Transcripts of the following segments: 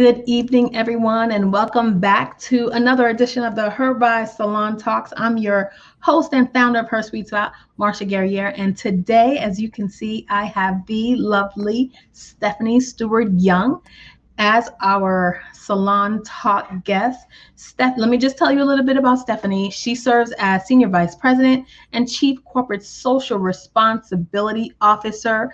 Good evening, everyone, and welcome back to another edition of the HerRise Salon Talks. I'm your host and founder of Her Sweet Spot, Marsha Guerriere, and today, as you can see, I have the lovely Stefanie Steward-Young as our Salon Talk guest. Let me just tell you a little bit about Stefanie. She serves as Senior Vice President and Chief Corporate Social Responsibility Officer.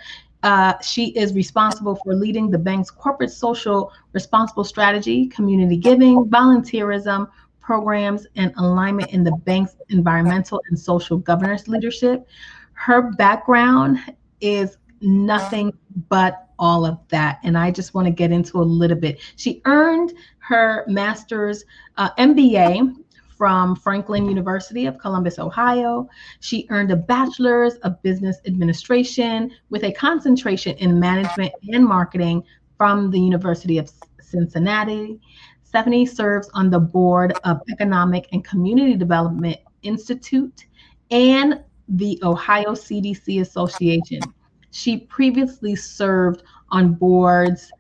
She is responsible for leading the bank's corporate social responsible strategy, community giving, volunteerism, programs, and alignment in the bank's environmental and social governance leadership. Her background is nothing but all of that. And I just want to get into a little bit. She earned her master's MBA from Franklin University of Columbus, Ohio. She earned a bachelor's of business administration with a concentration in management and marketing from the University of Cincinnati. Stefanie serves on the board of Economic and Community Development Institute and the Ohio CDC Association. She previously served on boards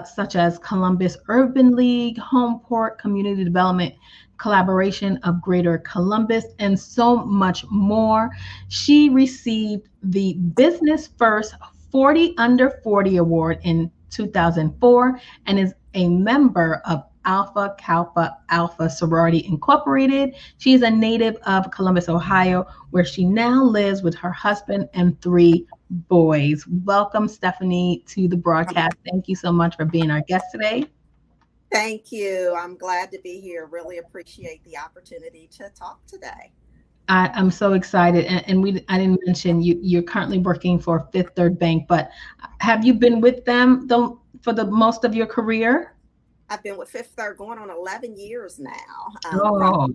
such as Columbus Urban League, Homeport Community Development Collaboration of Greater Columbus, and so much more. She received the Business First 40 Under 40 Award in 2004 and is a member of Alpha Kappa Alpha Sorority Incorporated. She is a native of Columbus, Ohio, where she now lives with her husband and 3 boys. Welcome, Stefanie, to the broadcast. Thank you so much for being our guest today. Thank you. I'm glad to be here. Really appreciate the opportunity to talk today. I'm so excited. And I didn't mention you're currently working for Fifth Third Bank, but have you been with them for the most of your career? I've been with Fifth Third going on 11 years now.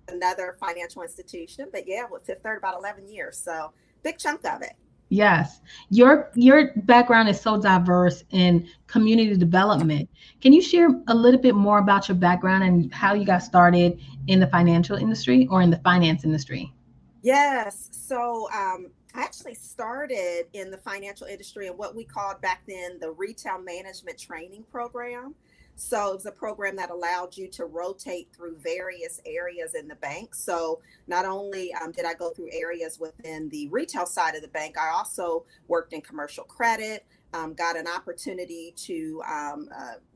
Another financial institution, but yeah, with Fifth Third about 11 years. So big chunk of it. Yes. Your background is so diverse in community development. Can you share a little bit more about your background and how you got started in the financial industry or in the finance industry? Yes. So I actually started in the financial industry in what we called back then the retail management training program. So it was a program that allowed you to rotate through various areas in the bank. So not only did I go through areas within the retail side of the bank, I also worked in commercial credit, got an opportunity to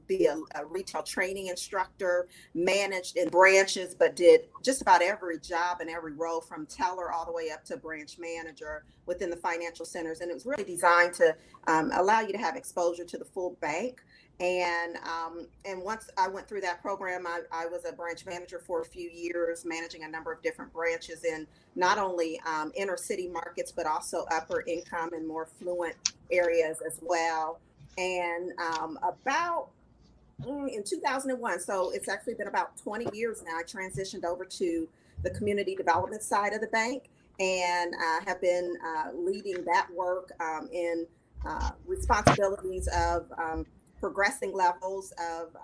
be a retail training instructor, managed in branches, but did just about every job and every role from teller all the way up to branch manager within the financial centers. And it was really designed to allow you to have exposure to the full bank. And once I went through that program, I was a branch manager for a few years, managing a number of different branches in not only inner city markets, but also upper income and more affluent areas as well. And about in 2001, so it's actually been about 20 years now, I transitioned over to the community development side of the bank and have been leading that work in responsibilities of progressing levels of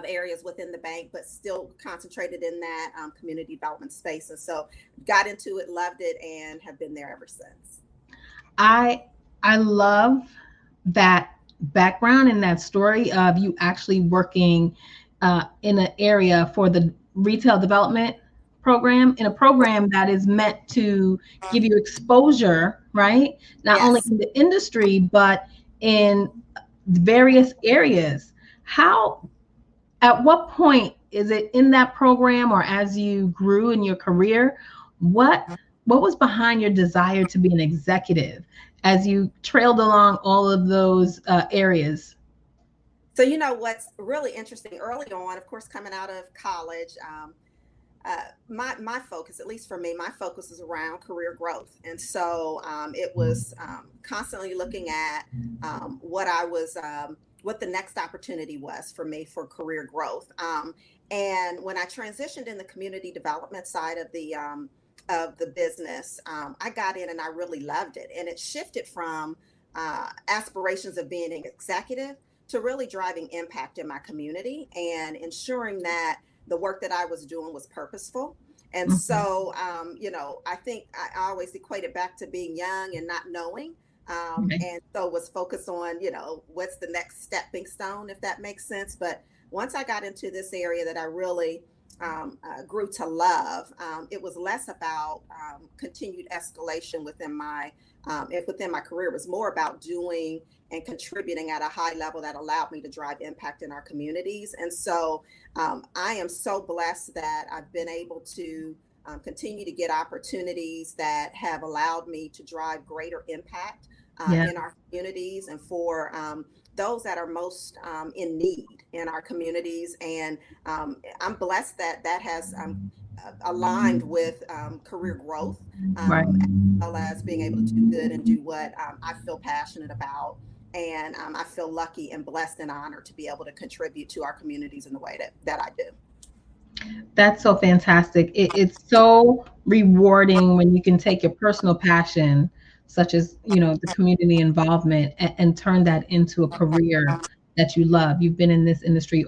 areas within the bank, but still concentrated in that community development space. And so got into it, loved it, and have been there ever since. I love that background and that story of you actually working in an area for the retail development program, in a program that is meant to give you exposure, right? Not only in the industry, but in various areas. At what point is it in that program or as you grew in your career, what was behind your desire to be an executive as you trailed along all of those areas? So, you know, what's really interesting early on, of course, coming out of college, my focus, at least for me, my focus is around career growth. And so it was constantly looking at what the next opportunity was for me for career growth. And when I transitioned in the community development side of the business, I got in and I really loved it. And it shifted from aspirations of being an executive to really driving impact in my community and ensuring that the work that I was doing was purposeful. And so, you know, I think I always equate it back to being young and not knowing. And so was focused on, what's the next stepping stone, if that makes sense. But once I got into this area that I really grew to love, it was less about continued escalation within my career. It was more about doing and contributing at a high level that allowed me to drive impact in our communities. And so I am so blessed that I've been able to continue to get opportunities that have allowed me to drive greater impact in our communities, and for those that are most in need in our communities. And I'm blessed that has aligned with career growth, as well as being able to do good and do what I feel passionate about. And I feel lucky and blessed and honored to be able to contribute to our communities in the way that I do. That's so fantastic. It's so rewarding when you can take your personal passion, such as, the community involvement, and turn that into a career that you love. You've been in this industry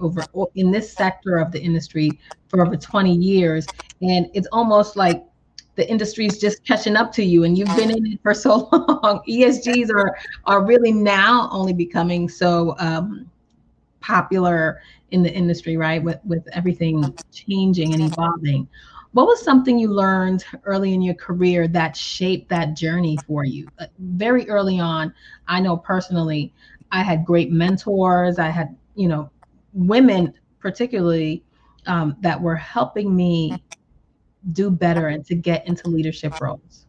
in this sector of the industry for over 20 years. And it's almost like the industry is just catching up to you, and you've been in it for so long. ESGs are really now only becoming so popular in the industry, right? With everything changing and evolving. What was something you learned early in your career that shaped that journey for you? Very early on, I know personally, I had great mentors. I had, women particularly that were helping me do better and to get into leadership roles.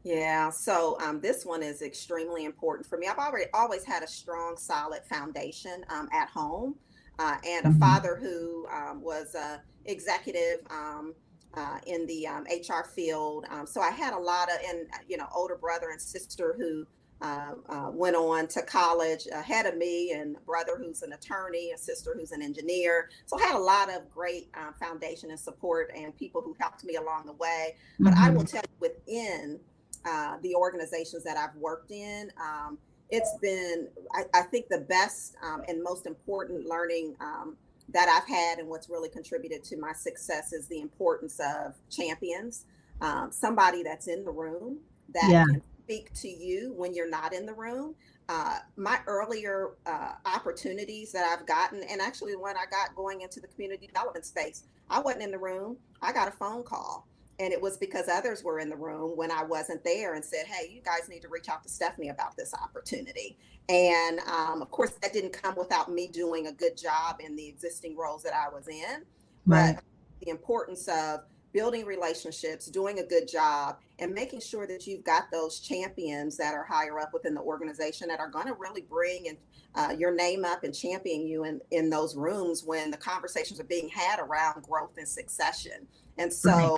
Yeah, so this one is extremely important for me. I've always had a strong, solid foundation at home, and a father who was a executive in the HR field. So I had a lot of, and older brother and sister who went on to college ahead of me, and a brother who's an attorney, a sister who's an engineer. So I had a lot of great foundation and support and people who helped me along the way. But I will tell you, within the organizations that I've worked in, it's been, I think, the best and most important learning that I've had, and what's really contributed to my success is the importance of champions, somebody that's in the room that can speak to you when you're not in the room. My earlier opportunities that I've gotten, and actually when I got going into the community development space, I wasn't in the room. I got a phone call. And it was because others were in the room when I wasn't there, and said, hey, you guys need to reach out to Stefanie about this opportunity. And of course, that didn't come without me doing a good job in the existing roles that I was in. Right. But the importance of building relationships, doing a good job, and making sure that you've got those champions that are higher up within the organization that are going to really bring your name up and champion you in those rooms when the conversations are being had around growth and succession. And so,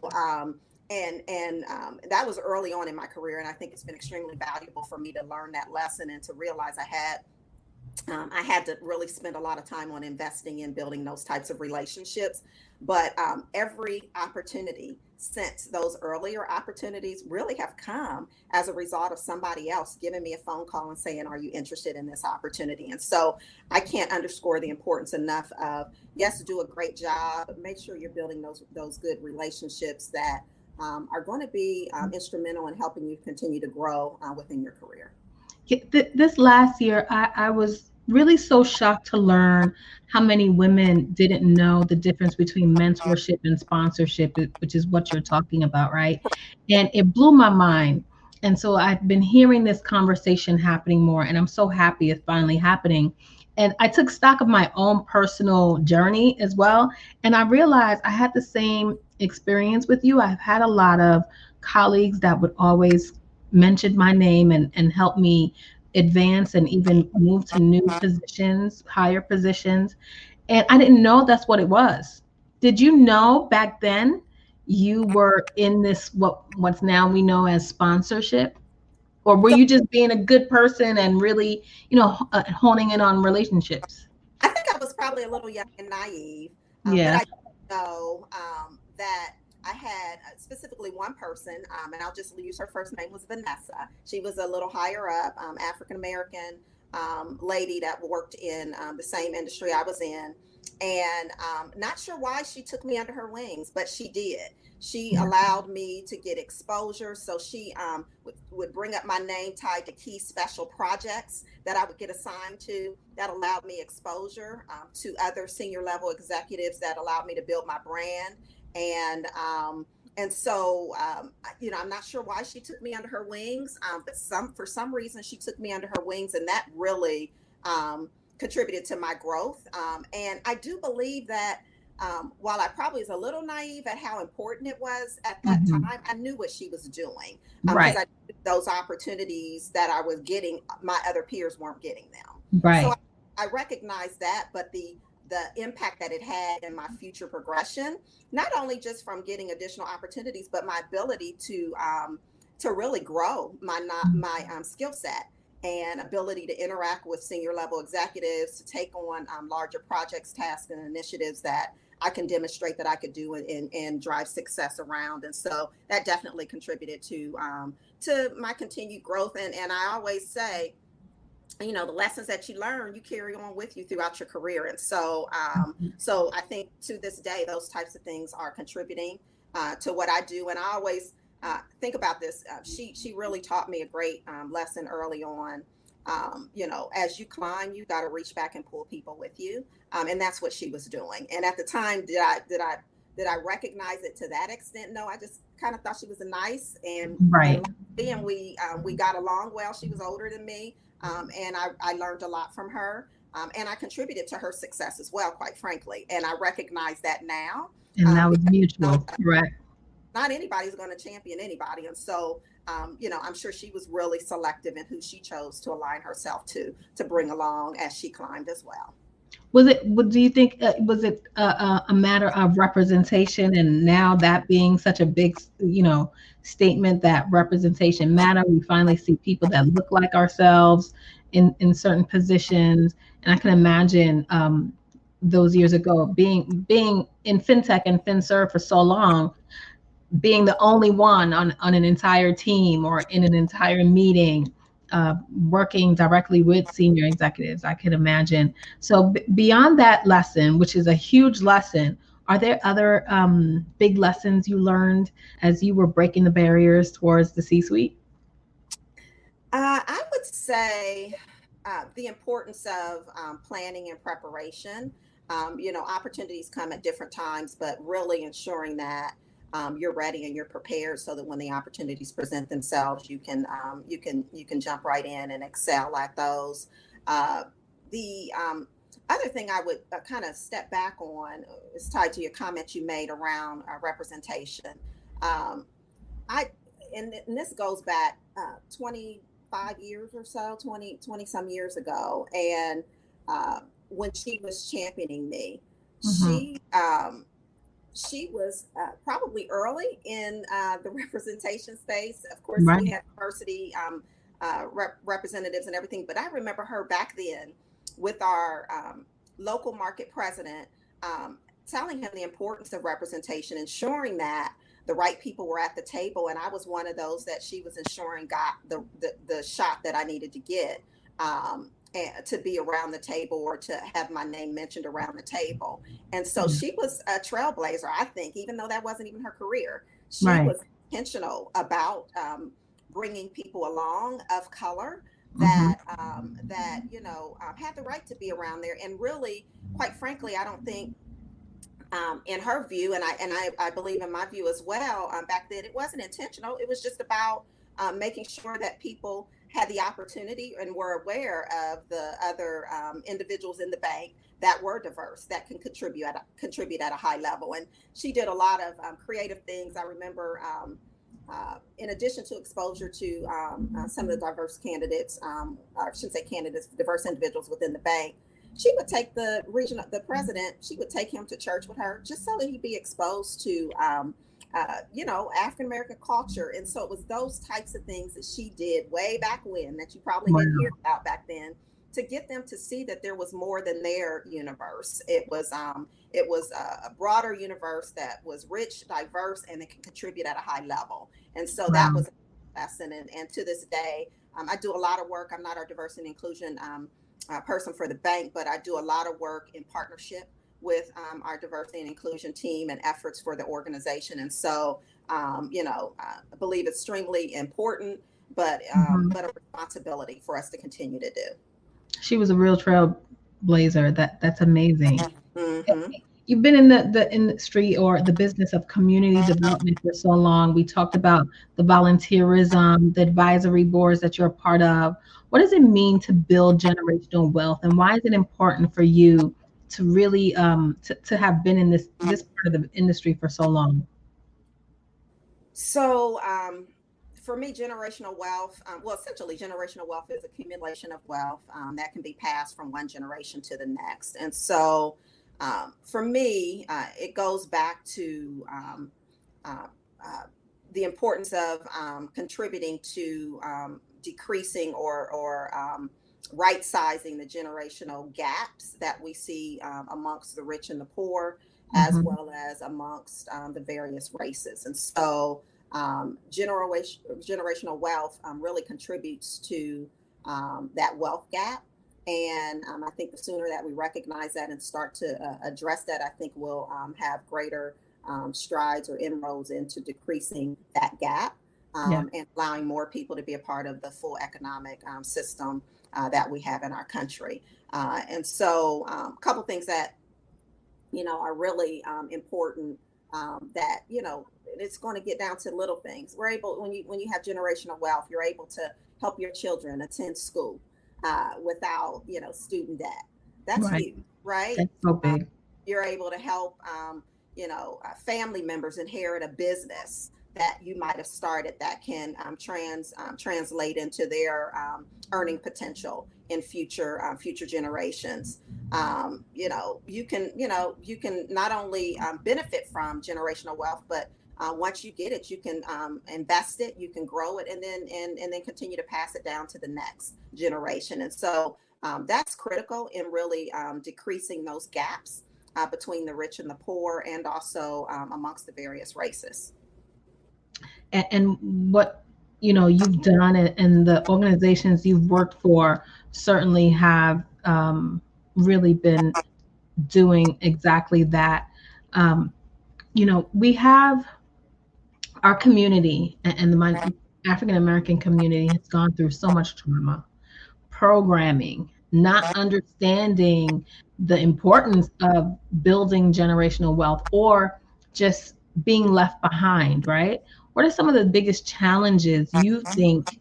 that was early on in my career. And I think it's been extremely valuable for me to learn that lesson and to realize I had to really spend a lot of time on investing in building those types of relationships. But every opportunity since those earlier opportunities really have come as a result of somebody else giving me a phone call and saying, are you interested in this opportunity? And so I can't underscore the importance enough of, yes, do a great job, but make sure you're building those good relationships that are going to be instrumental in helping you continue to grow within your career. This last year, I was really so shocked to learn how many women didn't know the difference between mentorship and sponsorship, which is what you're talking about, right? And it blew my mind. And so I've been hearing this conversation happening more, and I'm so happy it's finally happening. And I took stock of my own personal journey as well. And I realized I had the same experience with you. I've had a lot of colleagues that would always mention my name and help me advance and even move to new positions, higher positions. And I didn't know that's what it was. Did you know back then you were in this, what's now we know as sponsorship? Or were you just being a good person and really, honing in on relationships? I think I was probably a little young and naive, Yeah. but I know that I had specifically one person, and I'll just use her first name, was Vanessa. She was a little higher up, African-American lady that worked in the same industry I was in. And not sure why she took me under her wings, but she did. She allowed me to get exposure. So she would bring up my name tied to key special projects that I would get assigned to. That allowed me exposure to other senior level executives, that allowed me to build my brand. And so, I'm not sure why she took me under her wings, but for some reason she took me under her wings, and that really contributed to my growth. And I do believe that while I probably was a little naive at how important it was at that time, I knew what she was doing, because I knew those opportunities that I was getting, my other peers weren't getting them. Right. So I recognized that, but the impact that it had in my future progression, not only just from getting additional opportunities, but my ability to really grow my skill set and ability to interact with senior level executives, to take on larger projects, tasks, and initiatives that I can demonstrate that I could do and drive success around. And so that definitely contributed to my continued growth. And I always say, the lessons that you learn, you carry on with you throughout your career. And so I think to this day, those types of things are contributing to what I do. And I always think about this. She really taught me a great lesson early on. As you climb, you got to reach back and pull people with you. And that's what she was doing. And at the time, did I recognize it to that extent? No, I just kind of thought she was nice and we got along well. She was older than me. And I learned a lot from her. And I contributed to her success as well, quite frankly. And I recognize that now. And that was mutual, correct? Not anybody's going to champion anybody. And so, I'm sure she was really selective in who she chose to align herself to bring along as she climbed as well. Do you think, was it a matter of representation, and now that being such a big, statement that representation matter, we finally see people that look like ourselves in certain positions? And I can imagine those years ago, being in fintech and FinServ for so long, being the only one on an entire team or in an entire meeting, working directly with senior executives, I can imagine. So beyond that lesson, which is a huge lesson, are there other big lessons you learned as you were breaking the barriers towards the C-suite? I would say the importance of planning and preparation. Opportunities come at different times, but really ensuring that you're ready and you're prepared, so that when the opportunities present themselves, you can jump right in and excel at those. The other thing I would kind of step back on is tied to your comment you made around representation. And this goes back 25 years or so, 20 some years ago. And when she was championing me, she was probably early in the representation space. Of course, we had diversity representatives and everything, but I remember her back then with our local market president telling him the importance of representation, ensuring that the right people were at the table. And I was one of those that she was ensuring got the shot that I needed to get to be around the table, or to have my name mentioned around the table. And so she was a trailblazer, I think, even though that wasn't even her career. She was intentional about bringing people along of color that had the right to be around there. And really, quite frankly, I don't think in her view, and I believe in my view as well, back then it wasn't intentional. It was just about making sure that people had the opportunity and were aware of the other individuals in the bank that were diverse, that can contribute at a high level. And she did a lot of creative things. I remember, in addition to exposure to some of the diverse candidates, I shouldn't say candidates, diverse individuals within the bank, she would take the president, she would take him to church with her, just so that he'd be exposed to African-American culture. And so it was those types of things that she did way back when, that you probably didn't hear about back then, to get them to see that there was more than their universe. It was a broader universe that was rich, diverse, and it can contribute at a high level. And so that was a lesson. And to this day, I do a lot of work. I'm not our diversity and inclusion person for the bank, but I do a lot of work in partnership with our diversity and inclusion team and efforts for the organization. And so, I believe it's extremely important, but a responsibility for us to continue to do. She was a real trailblazer. That's amazing. Mm-hmm. You've been in the industry or the business of community development for so long. We talked about the volunteerism, the advisory boards that you're a part of. What does it mean to build generational wealth, and why is it important for you to really to have been in this part of the industry for so long? So, for me, generational wealth, essentially, generational wealth is accumulation of wealth that can be passed from one generation to the next. And so, for me, it goes back to uh, the importance of contributing to decreasing or right sizing the generational gaps that we see amongst the rich and the poor, as well as amongst the various races. And so, generational wealth really contributes to that wealth gap. And I think the sooner that we recognize that and start to address that, I think we'll have greater strides or inroads into decreasing that gap and allowing more people to be a part of the full economic system that we have in our country. And so a couple things that, are really important that, it's going to get down to little things. We're able, when you have generational wealth, you're able to help your children attend school without, student debt. That's huge, right? That's so big. You're able to help, family members inherit a business that you might have started that can translate into their earning potential in future generations. You can not only benefit from generational wealth, but once you get it, you can invest it, you can grow it, and then continue to pass it down to the next generation. And so that's critical in really decreasing those gaps between the rich and the poor, and also amongst the various races. And what you've done, and the organizations you've worked for certainly have really been doing exactly that. We have our community, and the African American community has gone through so much trauma, programming, not understanding the importance of building generational wealth, or just being left behind, right? What are some of the biggest challenges you think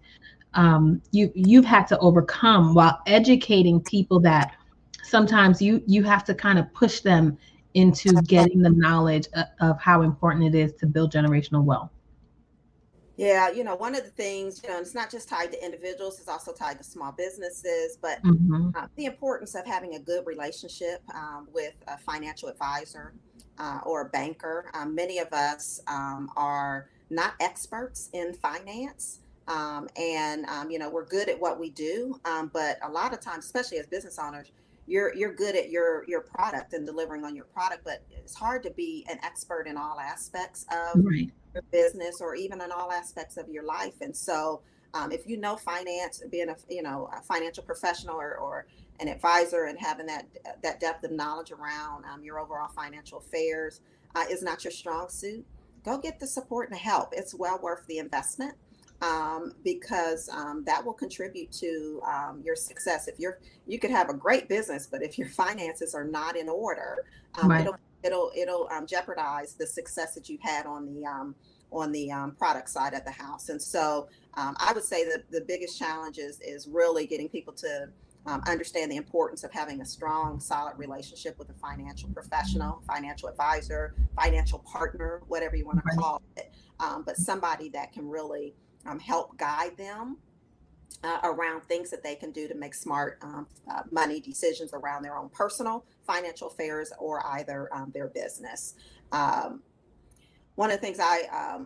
you've had to overcome while educating people that sometimes you have to kind of push them into getting the knowledge of how important it is to build generational wealth? Yeah, one of the things, it's not just tied to individuals, it's also tied to small businesses, but the importance of having a good relationship with a financial advisor or a banker. Many of us are not experts in finance. We're good at what we do, but a lot of times, especially as business owners, you're good at your product and delivering on your product, but it's hard to be an expert in all aspects of your business, or even in all aspects of your life. And so, if you know finance, being a financial professional or an advisor, and having that depth of knowledge around your overall financial affairs is not your strong suit, go get the support and help. It's well worth the investment. Because that will contribute to your success. If you could have a great business, but if your finances are not in order, it'll jeopardize the success that you've had on the product side of the house. And so I would say that the biggest challenge is really getting people to understand the importance of having a strong, solid relationship with a financial professional, financial advisor, financial partner, whatever you want to call it, but somebody that can really help guide them around things that they can do to make smart money decisions around their own personal financial affairs, or either their business. One of the things I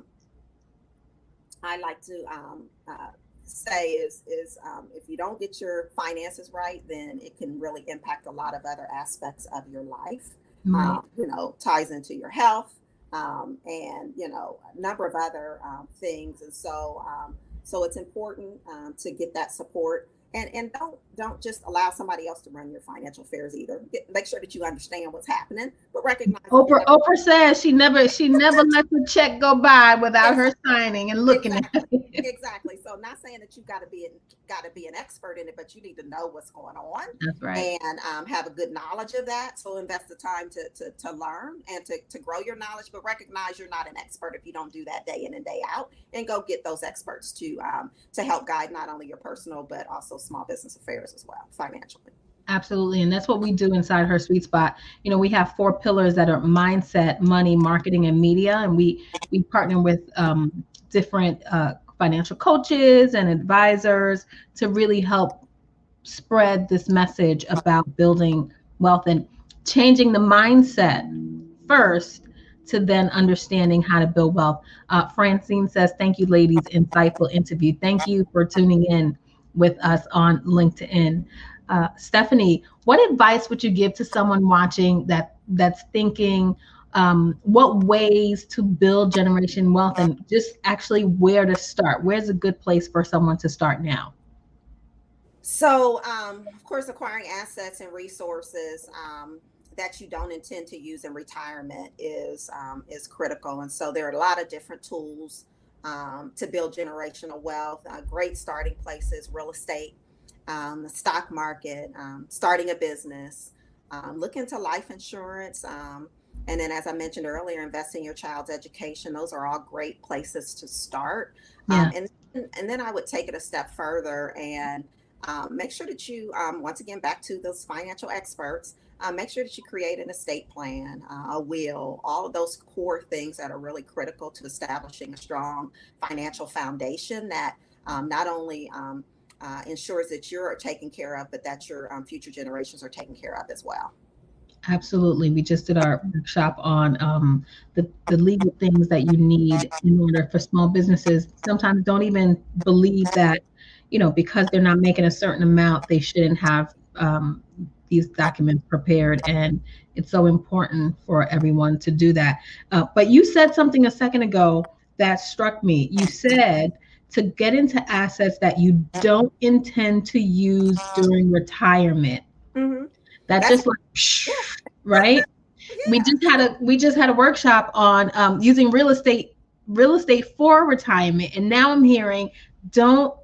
like to say is if you don't get your finances right, then it can really impact a lot of other aspects of your life. Ties into your health, and a number of other things. And so it's important to get that support And don't just allow somebody else to run your financial affairs either. Make sure that you understand what's happening, but recognize Oprah says she never lets a check go by without her signing and looking exactly. at it. Exactly. So not saying that you've got to be an expert in it, but you need to know what's going on. That's right. And have a good knowledge of that. So invest the time to learn and to grow your knowledge, but recognize you're not an expert if you don't do that day in and day out, and go get those experts to help guide not only your personal but also small business affairs as well, financially. Absolutely. And that's what we do inside Her Sweet Spot. We have 4 pillars that are mindset, money, marketing, and media. And we partner with different financial coaches and advisors to really help spread this message about building wealth and changing the mindset first to then understanding how to build wealth. Francine says, thank you, ladies. Insightful interview. Thank you for tuning in with us on LinkedIn. Stefanie, what advice would you give to someone watching that's thinking what ways to build generation wealth, and just actually where to start? Where's a good place for someone to start now? So, of course, acquiring assets and resources that you don't intend to use in retirement is critical. And so there are a lot of different tools to build generational wealth. Great starting places: real estate, the stock market, starting a business, look into life insurance. And then, as I mentioned earlier, investing in your child's education. Those are all great places to start. Yeah. And then I would take it a step further and make sure that you, once again, back to those financial experts, make sure that you create an estate plan, a will, all of those core things that are really critical to establishing a strong financial foundation that not only ensures that you're taken care of, but that your future generations are taken care of as well. Absolutely. We just did our workshop on the legal things that you need in order for small businesses. Sometimes don't even believe that, because they're not making a certain amount, they shouldn't have these documents prepared. And it's so important for everyone to do that. But you said something a second ago that struck me. You said to get into assets that you don't intend to use during retirement. Mm-hmm. That's just like, right? Yeah. We just had a workshop on using real estate for retirement, and now I'm hearing don't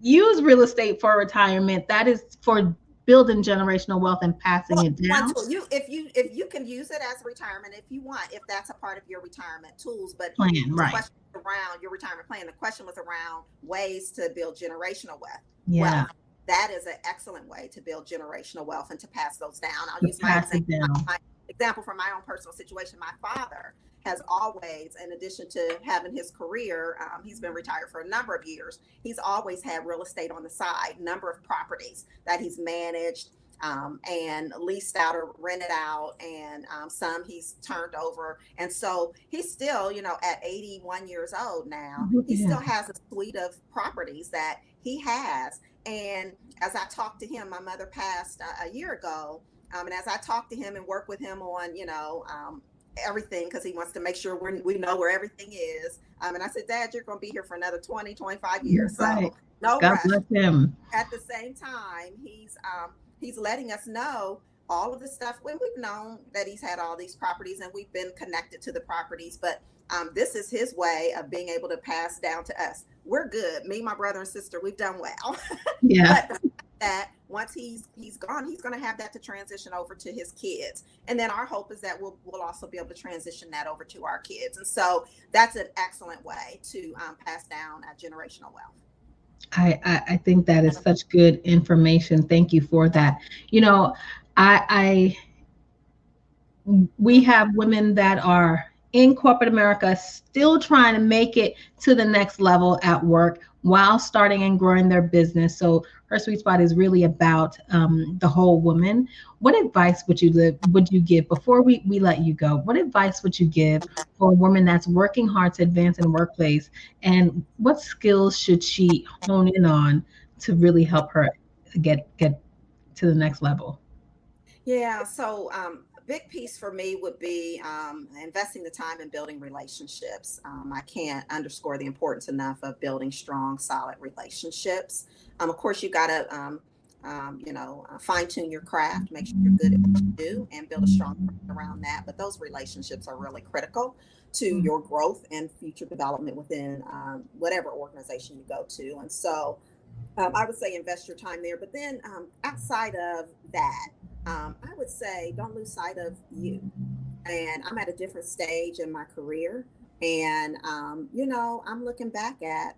use real estate for retirement. That is for building generational wealth and passing it down. If you can use it as retirement if you want, if that's a part of your retirement tools, but plan, the question around your retirement plan, the question was around ways to build generational wealth. Yeah. Well, that is an excellent way to build generational wealth and to pass those down. I'll use my example from my own personal situation. My father has always, in addition to having his career, he's been retired for a number of years. He's always had real estate on the side, number of properties that he's managed and leased out or rented out, and some he's turned over. And so he's still, at 81 years old now, he still has a suite of properties that he has. And as I talked to him, my mother passed a year ago. And as I talked to him and work with him on, everything, because he wants to make sure we know where everything is. And I said, Dad, you're going to be here for another 20, 25 years. Right. So no God rush. Bless him. At the same time, he's letting us know all of the stuff. When we've known that he's had all these properties and we've been connected to the properties, but this is his way of being able to pass down to us. We're good. Me, my brother and sister, we've done well. Yeah. But that once he's gone, he's going to have that to transition over to his kids. And then our hope is that we'll also be able to transition that over to our kids. And so that's an excellent way to pass down generational wealth. I think that is such good information. Thank you for that. We have women that are in corporate America still trying to make it to the next level at work while starting and growing their business. So Her Sweet Spot is really about the whole woman. What advice would you give before we let you go? What advice would you give for a woman that's working hard to advance in the workplace, and what skills should she hone in on to really help her get to the next level? Yeah. So big piece for me would be investing the time in building relationships. I can't underscore the importance enough of building strong, solid relationships. Of course, you got to, fine tune your craft, make sure you're good at what you do, and build a strong around that. But those relationships are really critical to your growth and future development within whatever organization you go to. And so I would say invest your time there. But then outside of that, I would say don't lose sight of you. And I'm at a different stage in my career. And, I'm looking back at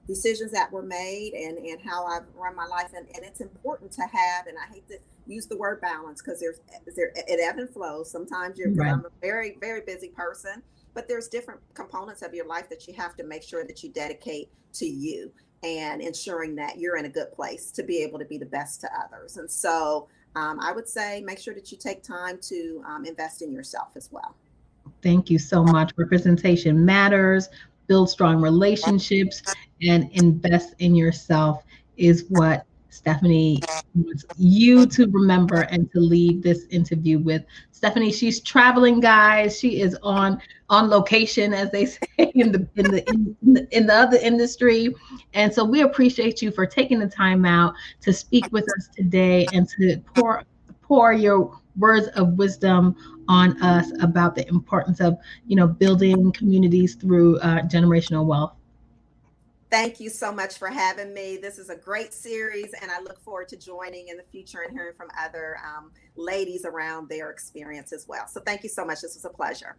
decisions that were made and how I've run my life. And it's important to have, and I hate to use the word balance because it ebb and flows. Sometimes Right. I'm a very, very busy person, but there's different components of your life that you have to make sure that you dedicate to you and ensuring that you're in a good place to be able to be the best to others. And so I would say make sure that you take time to invest in yourself as well. Thank you so much. Representation matters. Build strong relationships and invest in yourself is what Stefanie wants you to remember and to leave this interview with. Stefanie, she's traveling, guys. She is on location, as they say in the other industry. And so we appreciate you for taking the time out to speak with us today and to pour your words of wisdom on us about the importance of, building communities through generational wealth. Thank you so much for having me. This is a great series, and I look forward to joining in the future and hearing from other ladies around their experience as well. So thank you so much. This was a pleasure.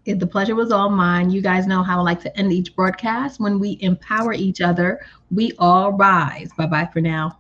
The pleasure was all mine. You guys know how I like to end each broadcast. When we empower each other, we all rise. Bye-bye for now.